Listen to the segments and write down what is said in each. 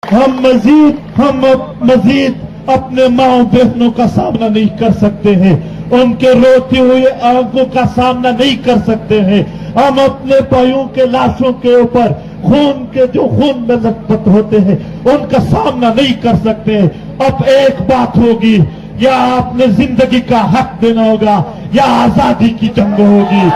हम मजीद अपने माओ बहनों का सामना नहीं कर सकते हैं, उनके रोती हुई आंखों का सामना नहीं कर सकते हैं। हम अपने भाइयों के लाशों के ऊपर खून में लथपथ होते हैं, उनका सामना नहीं कर सकते हैं। अब एक बात होगी, या आपने जिंदगी का हक देना होगा या आजादी की जंग होगी।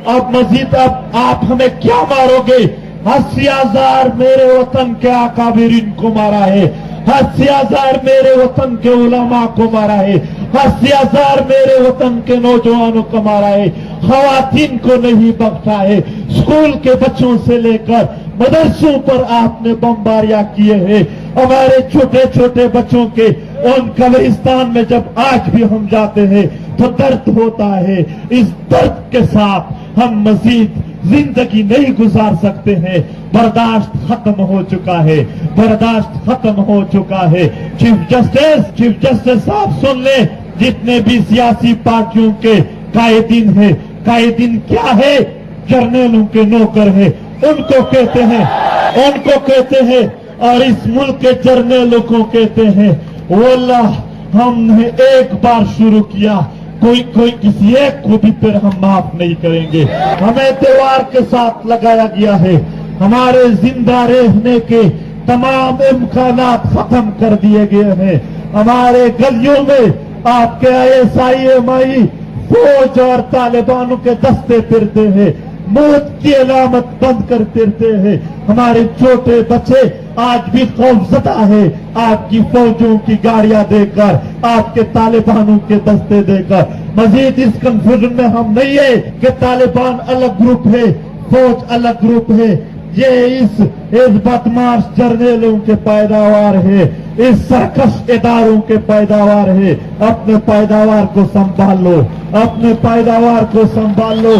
अब मजीद आप हमें क्या मारोगे? 80,000 मेरे वतन के अकाबिरीन को मारा है, 80,000 मेरे वतन के उलमा को मारा है, 80,000 मेरे वतन के नौजवानों को मारा है, खवातीन को नहीं बख्शा है। स्कूल के बच्चों से लेकर मदरसों पर आपने बमबारियां किए हैं। हमारे छोटे छोटे बच्चों के उन कब्रिस्तान में जब आज भी हम जाते हैं तो दर्द होता है। इस दर्द के साथ हम मजीद जिंदगी नहीं गुजार सकते हैं। बर्दाश्त खत्म हो चुका है, बर्दाश्त खत्म हो चुका है। चीफ जस्टिस साहब सुन ले, जितने भी सियासी पार्टियों के कायदीन है, कायदीन क्या है? जर्नलों के नौकर है, उनको कहते हैं और इस मुल्क के जर्नलों को कहते हैं। वल्लाह हमने एक बार शुरू किया, कोई किसी एक को भी फिर हम माफ नहीं करेंगे। हमें दीवार के साथ लगाया गया है, हमारे जिंदा रहने के तमाम इम्कानात खत्म कर दिए गए हैं। हमारे गलियों में आपके ISI फौज और तालिबानों के दस्ते फिरते हैं, मौत की अलामत बंद कर फिरते हैं। हमारे छोटे बच्चे आज भी खौफजदा है आपकी फौजों की गाड़ियां देकर, आपके तालिबानों के दस्ते देकर। मजीद इस कंफ्यूजन में हम नहीं है कि तालिबान अलग ग्रुप है, फौज अलग ग्रुप है। ये इस बदमाश जर्नलों के पैदावार है, इस सरकश इदारों के पैदावार है। अपने पैदावार को संभाल लो, अपने पैदावार को संभाल लो।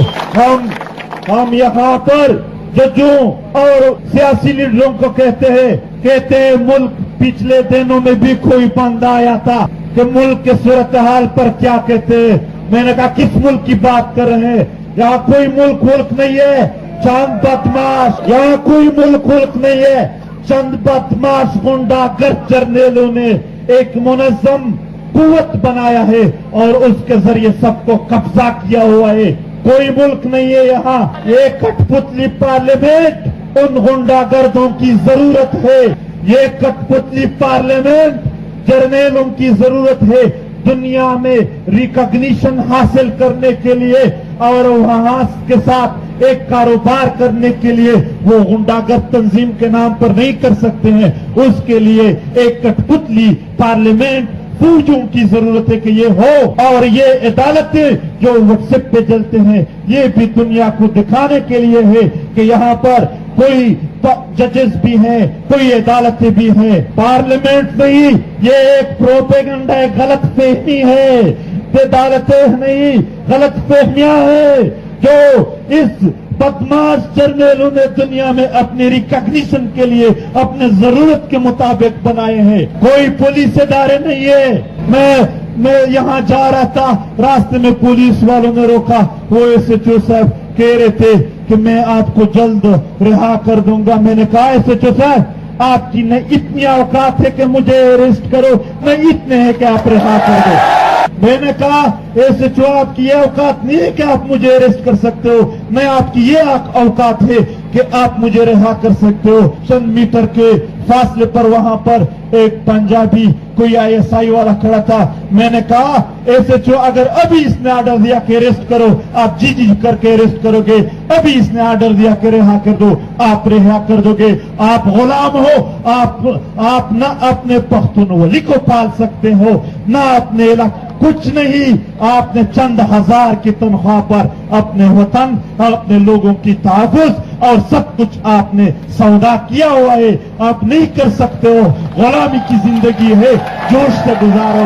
हम यहाँ पर जजों और सियासी लीडरों को कहते हैं मुल्क पिछले दिनों में भी कोई बंदा आया था कि मुल्क के सूरत हाल पर क्या कहते हैं। मैंने कहा किस मुल्क की बात कर रहे हैं? यहाँ कोई मुल्क नहीं है, चंद बदमाश, यहाँ कोई मुल्क नहीं है, चंद बदमाश गुंडागर्द जर्नलों ने एक मुनज़्ज़म कुव्वत बनाया है और उसके जरिए सबको कब्जा किया हुआ है। कोई मुल्क नहीं है यहाँ। ये कठपुतली पार्लियामेंट उन गुंडागर्दों की जरूरत है, ये कठपुतली पार्लियामेंट जर्नलों की जरूरत है दुनिया में रिकॉग्निशन हासिल करने के लिए और वहां के साथ एक कारोबार करने के लिए। वो गुंडागर्द तंजीम के नाम पर नहीं कर सकते हैं, उसके लिए एक कठपुतली पार्लियामेंट फौजों की जरूरत है कि ये हो। और ये अदालतें जो व्हाट्सएप पे चलते हैं, ये भी दुनिया को दिखाने के लिए है कि यहाँ पर कोई जजेस भी हैं, कोई अदालतें भी हैं, पार्लियामेंट नहीं। ये एक प्रोपेगेंडा है, गलत फहमी है, अदालतें नहीं, गलत फहमियां है जो इस बदमाश जर्नलों ने दुनिया में अपने रिकॉग्निशन के लिए अपने जरूरत के मुताबिक बनाए हैं। कोई पुलिस इदारे नहीं है। मैं यहाँ जा रहा था, रास्ते में पुलिस वालों ने रोका। वो SHO साहब कह रहे थे कि मैं आपको जल्द रिहा कर दूंगा। मैंने कहा SHO साहब आपकी न इतनी औकात है कि मुझे अरेस्ट करो, न इतने हैं कि आप रिहा कर दो। मैंने कहा SHO आपकी ये औकात नहीं है कि आप मुझे अरेस्ट कर सकते हो, न आपकी ये औकात है कि आप मुझे रिहा कर सकते हो। चंद मीटर के फासले पर वहां पर एक पंजाबी कोई ISI वाला खड़ा था। मैंने कहा SHO अगर अभी इसने आर्डर दिया कि अरेस्ट करो, आप जी करके अरेस्ट करोगे। अभी इसने आर्डर दिया कि रिहा कर दो, आप रिहा कर दोगे। आप गुलाम हो, आप न अपने पख्तूनवाली को पाल सकते हो, न अपने इलाके, कुछ नहीं। आपने चंद हजार की तनख्वाह पर अपने वतन और अपने लोगों की तहफ़्फ़ुज़ और सब कुछ आपने सौदा किया हुआ है। आप नहीं कर सकते हो, गुलामी की जिंदगी है, जोश से गुजारो।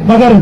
मगर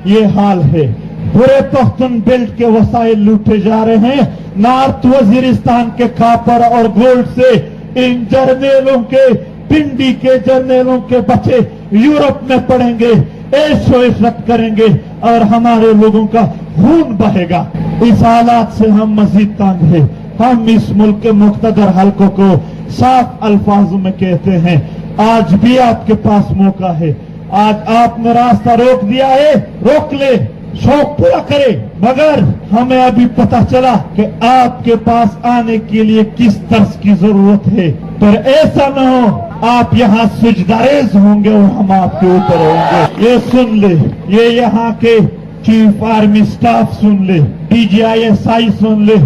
ये हाल है। पूरे पख्तून बेल्ट के वसाइल लूटे जा रहे हैं। नॉर्थ वजीरिस्तान के कापर और गोल्ड से इन जर्नलों के, पिंडी के जर्नलों के बच्चे यूरोप में पढ़ेंगे, ऐशो इशरत करेंगे और हमारे लोगों का खून बहेगा। इस हालात से हम मजीद तंग हैं। हम इस मुल्क के मुख्तदर हलकों को साफ अल्फाजों में कहते हैं, आज भी आपके पास मौका है। आज आपने रास्ता रोक दिया है, रोक ले, शौक पूरा करे। मगर हमें अभी पता चला कि आपके पास आने के लिए किस तर्ज की जरूरत है। पर ऐसा न हो आप यहाँ सुजदारेज होंगे और हम आपके ऊपर होंगे। ये सुन ले, ये यहाँ के चीफ आर्मी स्टाफ सुन ले, DGISI सुन ले,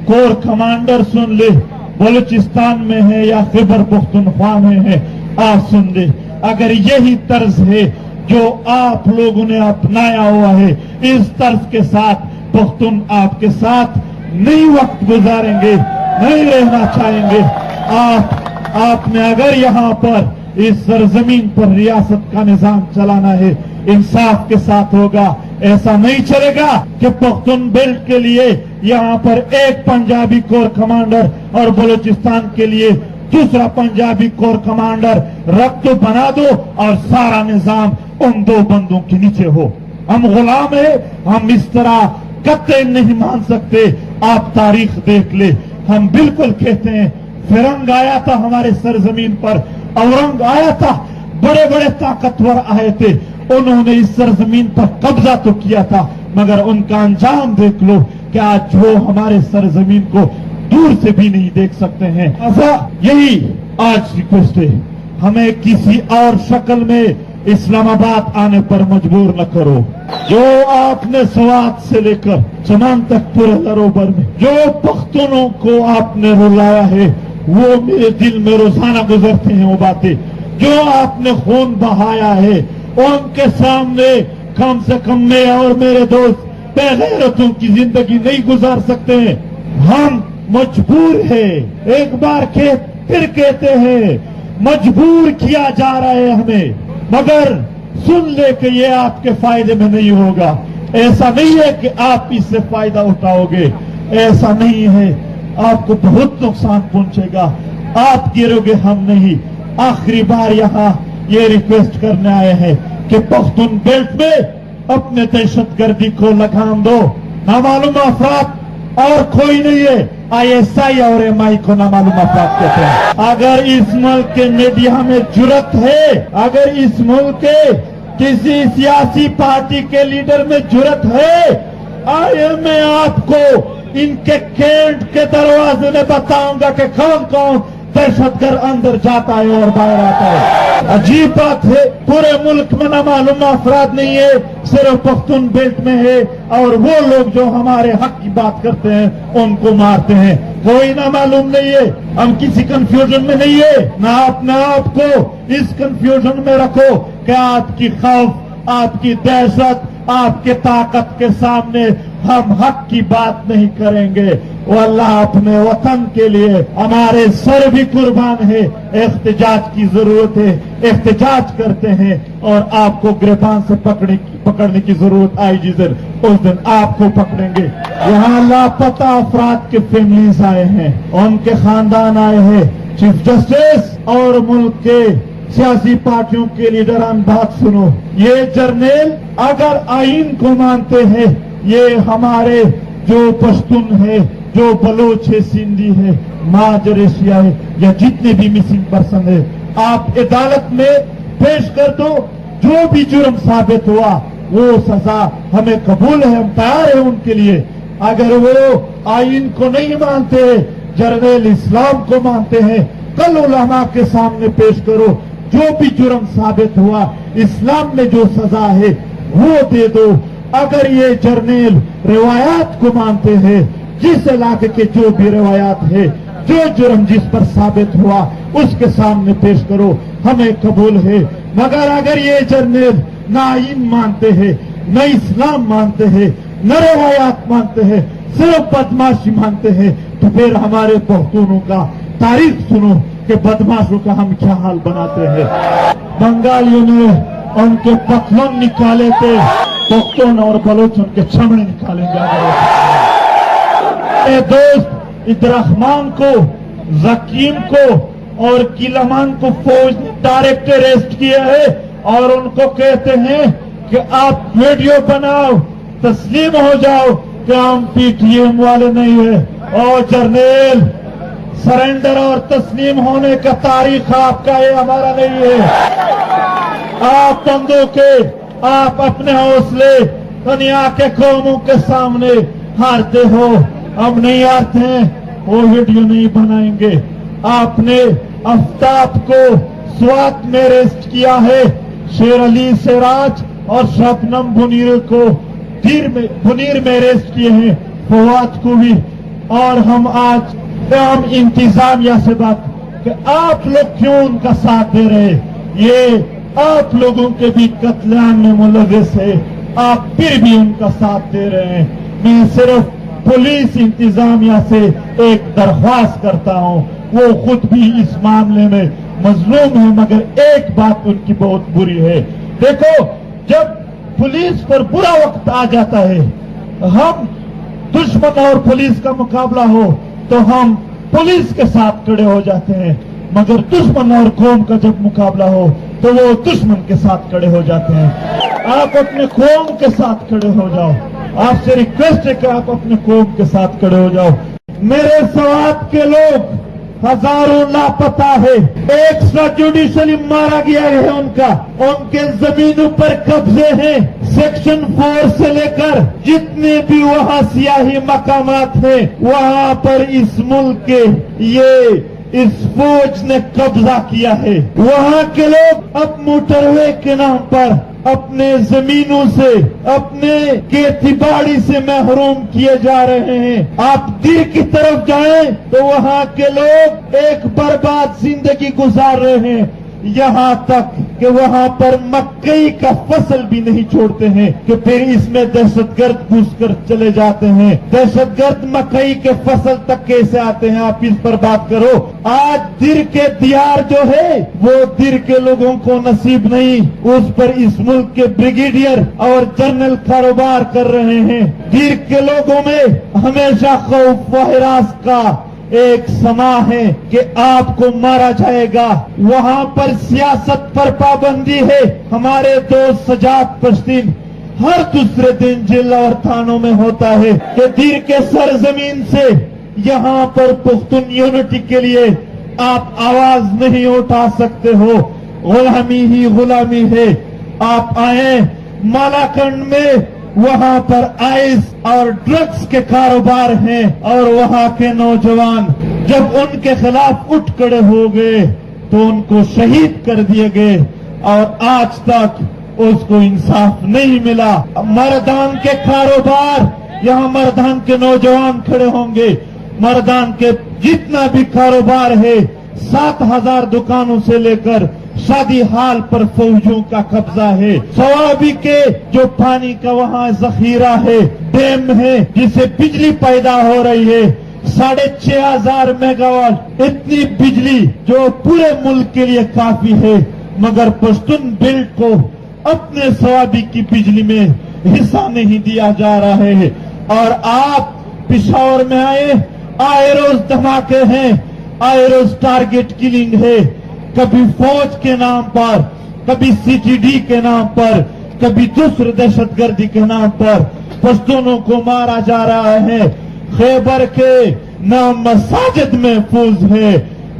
कोर कमांडर सुन ले, बलूचिस्तान में है या खैबर पख्तूनख्वा में है, आप सुन ले। अगर यही तर्ज है जो आप लोगों ने अपनाया हुआ है, इस तर्ज के साथ पख्तून आपके साथ नहीं वक्त गुजारेंगे, नहीं रहना चाहेंगे। आपने अगर यहाँ पर इस सरजमीन पर रियासत का निजाम चलाना है, इंसाफ के साथ होगा। ऐसा नहीं चलेगा कि पख्तून बेल्ट के लिए यहाँ पर एक पंजाबी कोर कमांडर और बलूचिस्तान के लिए दूसरा पंजाबी कोर कमांडर रख तो बना दो और सारा निजाम उन दो बंदों के नीचे हो। हम गुलाम है, हम इस तरह कतई नहीं मान सकते। आप तारीख देख ले, हम बिल्कुल कहते हैं फिरंग आया था हमारे सरजमीन पर, औरंग आया था, बड़े बड़े ताकतवर आए थे, उन्होंने इस सरजमीन पर कब्जा तो किया था, मगर उनका अंजाम देख लो कि आज वो हमारे सरजमीन को दूर से भी नहीं देख सकते हैं। ऐसा यही आज रिक्वेस्ट है, हमें किसी और शक्ल में इस्लामाबाद आने पर मजबूर न करो। जो आपने स्वात से लेकर चमन तक पूरे दरोबर में जो पख्तूनों को आपने रुलाया है, वो मेरे दिल में रोजाना गुजरते हैं वो बातें। जो आपने खून बहाया है, उनके सामने कम से कम मैं और मेरे दोस्त बेगैरतों की जिंदगी नहीं गुजार सकते हैं। हम मजबूर है, एक बार फिर कहते हैं, मजबूर किया जा रहा है हमें, मगर सुन ले कि ये आपके फायदे में नहीं होगा। ऐसा नहीं है कि आप इससे फायदा उठाओगे, ऐसा नहीं है, आपको बहुत नुकसान पहुंचेगा, आप गिरोगे, हम नहीं। आखिरी बार यहाँ ये रिक्वेस्ट करने आए हैं कि पख्तून बेल्ट में अपने दहशतगर्दी को लगाम दो। नामालूम अफराद और कोई नहीं है, ISI और MI को नामालूम अफराद कहते हैं। अगर इस मुल्क के मीडिया में जुर्रत है, अगर इस मुल्क के किसी सियासी पार्टी के लीडर में जुर्रत है, आइए मैं आपको इनके कैंट के दरवाजे में बताऊंगा कि कौन कौन दहशतगर्द अंदर जाता है और बाहर आता है। अजीब बात है, पूरे मुल्क में नामालूम अफराद नहीं है, सिर्फ पख्तून बेल्ट में है, और वो लोग जो हमारे हक की बात करते हैं उनको मारते हैं। कोई नामालूम नहीं है, हम किसी कंफ्यूजन में नहीं है। ना अपने आप को इस कंफ्यूजन में रखो कि आपकी खौफ, आपकी दहशत, आपके ताकत के सामने हम हक की बात नहीं करेंगे। वो अल्लाह अपने वतन के लिए हमारे सर भी कुर्बान है। एहतजाज की जरूरत है, एहतजाज करते हैं, और आपको गिरबान से पकड़ने की जरूरत आई जिस दिन, उस दिन आपको पकड़ेंगे। यहाँ लापता अफराद के फैमिलीज आए हैं, उनके खानदान आए हैं। चीफ जस्टिस और मुल्क के सियासी पार्टियों के लीडरान, बात सुनो। ये जर्नल अगर आइन को मानते हैं, ये हमारे जो पश्तून है, जो बलोच है, सिंधी है, माजर एशिया है, या जितने भी मिसिंग पर्सन है, आप अदालत में पेश कर दो। जो भी जुर्म साबित हुआ वो सजा हमें कबूल है, हम तैयार है उनके लिए। अगर वो आइन को नहीं मानते, जर्नल इस्लाम को मानते हैं, कल उलमा के सामने पेश करो। जो भी जुर्म साबित हुआ, इस्लाम में जो सजा है वो दे दो। अगर ये जर्नल रिवायात को मानते हैं, जिस इलाके के जो भी रिवायात है, जो जुर्म जिस पर साबित हुआ उसके सामने पेश करो, हमें कबूल है। मगर अगर ये जर्नल न आइन मानते हैं, न इस्लाम मानते हैं, न रिवायात मानते हैं, सिर्फ बदमाशी मानते हैं, तो फिर हमारे पख्तूनों का तारीख सुनो कि बदमाशों का हम क्या हाल बनाते हैं। बंगालियों ने उनके पतलून निकाले थे, पख्तून और बलोच उनके चमड़े निकालेंगे। दोस्त इब्राहिम को, जकीम को और किलमान को फौज ने डायरेक्ट अरेस्ट किया है, और उनको कहते हैं कि आप वीडियो बनाओ, तस्लीम हो जाओ कि हम PTM वाले नहीं है। और जर्नल सरेंडर और तस्लीम होने का तारीख आपका है, हमारा नहीं है। आप बंदों के, आप अपने हौसले दुनिया के कौमों के सामने हारते हो, हम नहीं हारते हैं, वो वीडियो नहीं बनाएंगे। आपने आफ्ताब को स्वात में अरेस्ट किया है, शेर अली सिराज और शबनम मुनीर को मुनीर में अरेस्ट किए हैं, फवाद को भी। और हम आज हम इंतजामिया से बात कि आप लोग क्यों उनका साथ दे रहे, ये आप लोगों के भी कत्लेआम में मुलव्विस है, आप फिर भी उनका साथ दे रहे हैं। मैं सिर्फ पुलिस इंतजामिया से एक दरख्वास्त करता हूं, वो खुद भी इस मामले में मजलूम है, मगर एक बात उनकी बहुत बुरी है। देखो, जब पुलिस पर बुरा वक्त आ जाता है, हम दुश्मन और पुलिस का मुकाबला हो तो हम पुलिस के साथ खड़े हो जाते हैं, मगर दुश्मन और कौम का जब मुकाबला हो तो वो दुश्मन के साथ खड़े हो जाते हैं। आप अपने कौम के साथ खड़े हो जाओ, आपसे रिक्वेस्ट है कि आप अपने कौम के साथ खड़े हो जाओ। मेरे स्वात के लोग हजारों लापता है, एक्स्ट्रा जुडिशली मारा गया है उनके जमीनों पर कब्जे हैं। सेक्शन 4 से लेकर जितने भी वहाँ सियाही मकामात हैं, वहाँ पर इस मुल्क के इस फौज ने कब्जा किया है। वहाँ के लोग अब मोटरवे के नाम पर अपने जमीनों से, अपने खेती बाड़ी से महरूम किए जा रहे हैं। आप दिल की तरफ जाएं तो वहाँ के लोग एक बर्बाद जिंदगी गुजार रहे हैं, यहाँ तक कि वहाँ पर मकई का फसल भी नहीं छोड़ते हैं कि फिर इसमें दहशतगर्द घुसकर चले जाते हैं। दहशतगर्द मकई के फसल तक कैसे आते हैं, आप इस पर बात करो। आज दिर के दियार जो है वो दिर के लोगों को नसीब नहीं, उस पर इस मुल्क के ब्रिगेडियर और जनरल कारोबार कर रहे हैं। दिर के लोगों में हमेशा खौफ व हिरास का एक समा है कि आपको मारा जाएगा। वहाँ पर सियासत पर पाबंदी है। हमारे दोस्त सजाद पश्तीन हर दूसरे दिन जेल और थानों में होता है कि दीर के सरजमीन से यहाँ पर पुख्तून यूनिटी के लिए आप आवाज नहीं उठा सकते हो। गुलामी ही गुलामी है। आप आए मालाकंड में, वहाँ पर आइस और ड्रग्स के कारोबार हैं, और वहाँ के नौजवान जब उनके खिलाफ उठ खड़े हो गए तो उनको शहीद कर दिए गए, और आज तक उसको इंसाफ नहीं मिला। मर्दान के कारोबार, यहाँ मर्दान के नौजवान खड़े होंगे, मर्दान के जितना भी कारोबार है, 7,000 दुकानों से लेकर शादी हाल पर फौजियों का कब्जा है। सवाबी के जो पानी का वहाँ जखीरा है, डैम है जिससे बिजली पैदा हो रही है, 6,500 मेगावाट, इतनी बिजली जो पूरे मुल्क के लिए काफी है, मगर पश्तून बेल्ट को अपने सवाबी की बिजली में हिस्सा नहीं दिया जा रहा है। और आप पिशावर में आए रोज धमाके हैं, आए रोज टारगेट किलिंग है, कभी फौज के नाम पर, कभी सीटीडी के नाम पर, कभी दूसरे दहशतगर्दी के नाम पर पश्तूनों को मारा जा रहा है। खैबर के न मसाजिद महफूज है,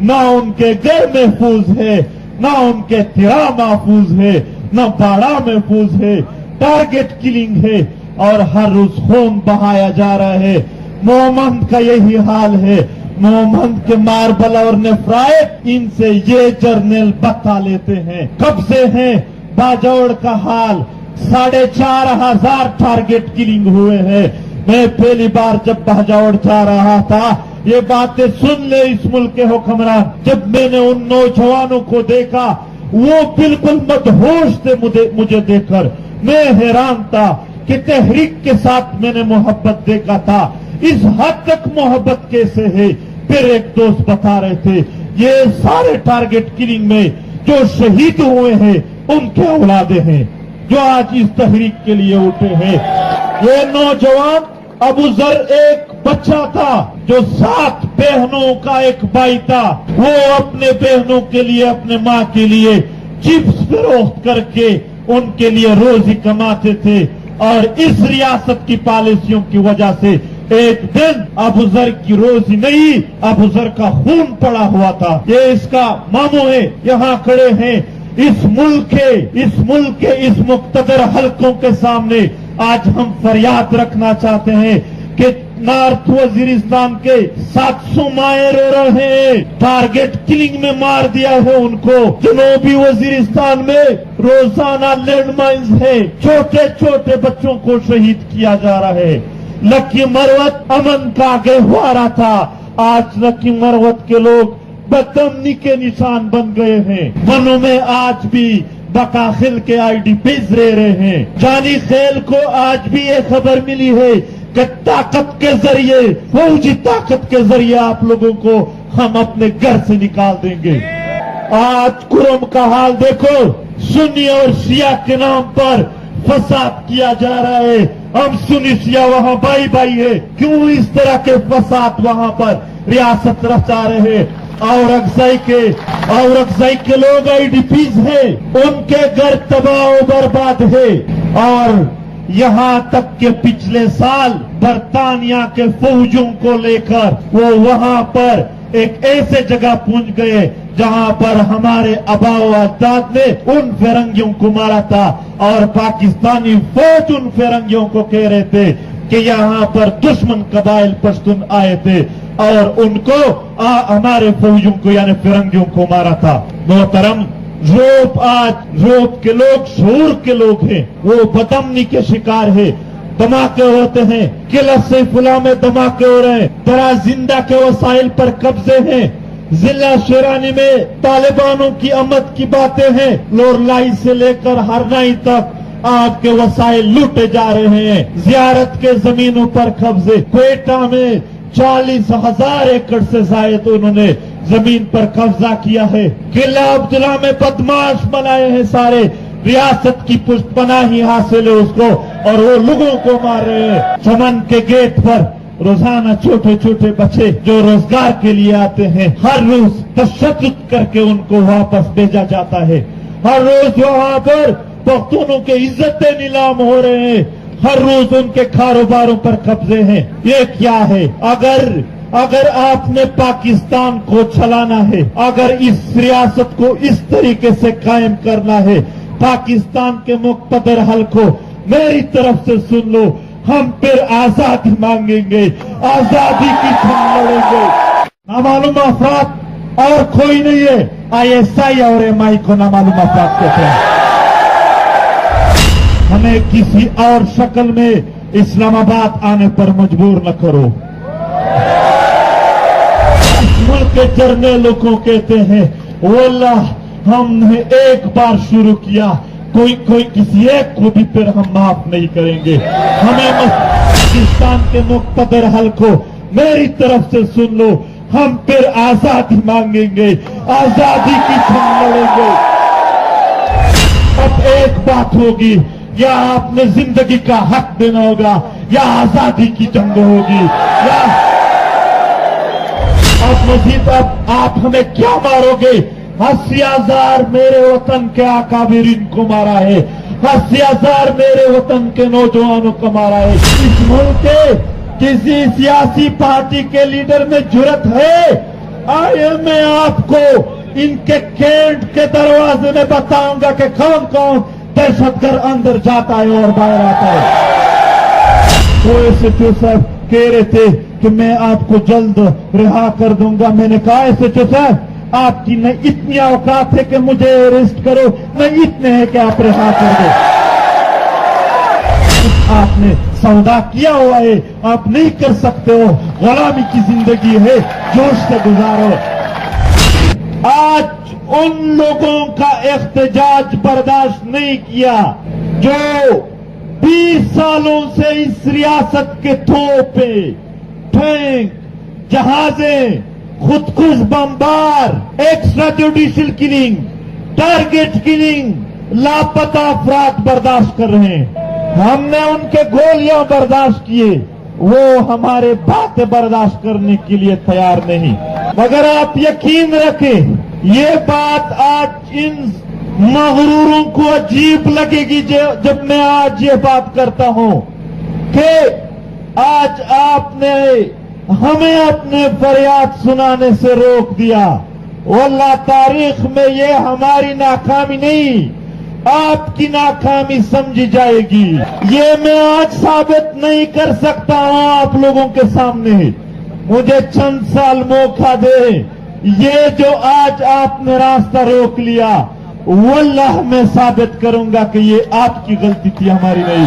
न उनके घर महफूज है, न उनके तिरा महफूज है, न बाड़ा महफूज है। टारगेट किलिंग है और हर रोज खून बहाया जा रहा है। मोहम्मद का यही हाल है। मोहम्मद के मार्बल और नेफ्राइट, इनसे ये जर्नल बता लेते हैं। कब से हैं बाजौड़ का हाल, 4,500 टारगेट किलिंग हुए हैं। मैं पहली बार जब बाजौड़ जा रहा था, ये बातें सुन ले इस मुल्क के हुक्मरान, जब मैंने उन नौजवानों को देखा, वो बिल्कुल मदहोश थे मुझे देखकर। मैं हैरान था कि तहरीक के साथ मैंने मोहब्बत देखा था, इस हद तक मोहब्बत कैसे है। फिर एक दोस्त बता रहे थे, ये सारे टारगेट किलिंग में जो शहीद हुए हैं उनके औलादे हैं जो आज इस तहरीक के लिए उठे हैं। ये नौजवान अबू जर एक बच्चा था जो 7 बहनों का एक भाई था। वो अपने बहनों के लिए, अपने माँ के लिए चिप्स फरोख्त करके उनके लिए रोजी कमाते थे, और इस रियासत की पॉलिसियों की वजह से ایک دن ابو ذر کی روزی نہیں، ابو ذر کا خون پڑا ہوا تھا. یہ اس کا ماموں ہے، یہاں کھڑے ہیں. اس ملک کے اس مقتدر حلقوں کے سامنے آج ہم فریاد رکھنا چاہتے ہیں کہ نارتھ وزیرستان کے 700 مائیں رو رہے ہیں. ٹارگٹ کلنگ میں مار دیا ہے ان کو. جنوبی وزیرستان میں روزانہ لینڈ مائنز ہے، چھوٹے چھوٹے بچوں کو شہید کیا جا رہا ہے. لکی مروت امن کا گہوارہ تھا، آج لکی مروت کے لوگ بدامنی کے نشان بن گئے ہیں. ونوں میں آج بھی بقاخل کے آئی ڈی پیز رہ رہے ہیں. جانی خیل کو آج بھی یہ خبر ملی ہے کہ طاقت کے ذریعے، فوجی طاقت کے ذریعے آپ لوگوں کو ہم اپنے گھر سے نکال دیں گے. آج کرم کا حال دیکھو، سنی اور شیعہ کے نام پر فساد کیا جا رہا ہے. ہم سنی شیعہ وہاں بھائی بھائی ہے، کیوں اس طرح کے فساد وہاں پر ریاست رچا رہے ہیں؟ اورکزئی کے لوگ آئی ڈی پیز ہیں، ان کے گھر تباہ و برباد ہے. اور یہاں تک کہ پچھلے سال برطانیہ کے فوجوں کو لے کر وہ وہاں پر ایک ایسے جگہ پہنچ گئے جہاں پر ہمارے آبا و اجداد نے ان فرنگیوں کو مارا تھا، اور پاکستانی فوج ان فرنگیوں کو کہہ رہے تھے کہ یہاں پر دشمن قبائل پشتون آئے تھے اور ان کو ہمارے فوجوں کو یعنی فرنگیوں کو مارا تھا. محترم، آج روپ کے لوگ شعور کے لوگ ہیں، وہ بدامنی کے شکار ہیں. دھماکے ہوتے ہیں، قلعہ سیف اللہ میں دھماکے ہو رہے ہیں، درا زندہ کے وسائل پر قبضے ہیں. ضلع شیرانی میں طالبانوں کی آمد کی باتیں ہیں. لورلائی سے لے کر ہرنائی تک آپ کے وسائل لوٹے جا رہے ہیں. زیارت کے زمینوں پر قبضے. کوئٹہ میں 40,000 ایکڑ سے زائد انہوں نے زمین پر قبضہ کیا ہے. قلعہ عبداللہ میں بدماش بنائے ہیں سارے. ریاست کی پشت پناہی حاصل ہے اس کو، اور وہ لوگوں کو مار رہے ہیں. چمن کے گیٹ پر روزانہ چھوٹے چھوٹے بچے جو روزگار کے لیے آتے ہیں، ہر روز تشدد کر کے ان کو واپس بھیجا جاتا ہے. ہر روز وہاں پر پختونوں کے عزتیں نیلام ہو رہے ہیں. ہر روز ان کے کاروباروں پر قبضے ہیں. یہ کیا ہے؟ اگر آپ نے پاکستان کو چلانا ہے، اگر اس ریاست کو اس طریقے سے قائم کرنا ہے، پاکستان کے مقتدر حل کو میری طرف سے سن لو. ہم پھر آزادی مانگیں گے، آزادی کی جنگ لڑیں گے. نامعلوم افراد اور کوئی نہیں ہے. ISI اور MI کو نامعلوم افراد کہتے ہیں. ہمیں کسی اور شکل میں اسلام آباد آنے پر مجبور نہ کرو. اس ملک کے جرنیلوں کو کہتے ہیں واللہ ہم نے ایک بار شروع کیا، کوئی کسی ایک کو بھی پھر ہم معاف نہیں کریں گے. ہمیں پاکستان کے مقتدر حل کو میری طرف سے سن لو. ہم پھر آزادی مانگیں گے، آزادی کی جنگ لڑیں گے. اب ایک بات ہوگی، یا آپ نے زندگی کا حق دینا ہوگا یا آزادی کی جنگ ہوگی. یا اب مزید آپ ہمیں کیا مارو گے؟ 80,000 میرے وطن کے اکابرین کو مارا ہے، 80,000 میرے وطن کے نوجوانوں کو مارا ہے. اس ملک کے کسی سیاسی پارٹی کے لیڈر میں جرت ہے؟ آئے میں آپ کو ان کے کیمپ کے دروازے میں بتاؤں گا کہ کون کون دہشت گرد اندر جاتا ہے اور باہر آتا ہے. وہ SHO صاحب کہہ رہے تھے کہ میں آپ کو جلد رہا کر دوں گا. میں نے کہا SHO صاحب آپ کی نہ اتنی اوقات ہے کہ مجھے اریسٹ کرو، نہ اتنے ہے کہ آپ رہا کر دو. آپ نے سودا کیا ہوا ہے، آپ نہیں کر سکتے ہو. غلامی کی زندگی ہے، جوش سے گزارو. آج ان لوگوں کا احتجاج برداشت نہیں کیا جو 20 سالوں سے اس ریاست کے توپے، ٹینک، جہازیں، خودکش bomber, extra judicial killing, target killing, لاپتہ افراد برداشت کر رہے ہیں. ہم نے ان کے گولیاں برداشت کیے، وہ ہمارے باتیں برداشت کرنے کے لیے تیار نہیں. مگر آپ یقین رکھیں، یہ بات آج ان مغروروں کو عجیب لگے گی جب میں آج یہ بات کرتا ہوں کہ आज आपने हमें अपने फरियाद सुनाने से रोक दिया। वल्लाह तारीख में ये हमारी नाकामी नहीं, आपकी नाकामी समझी जाएगी। ये मैं आज साबित नहीं कर सकता हूं आप लोगों के सामने, मुझे चंद साल मौका दे। ये जो आज आपने रास्ता रोक लिया, वल्लाह मैं साबित करूंगा कि ये आपकी गलती थी, हमारी नहीं।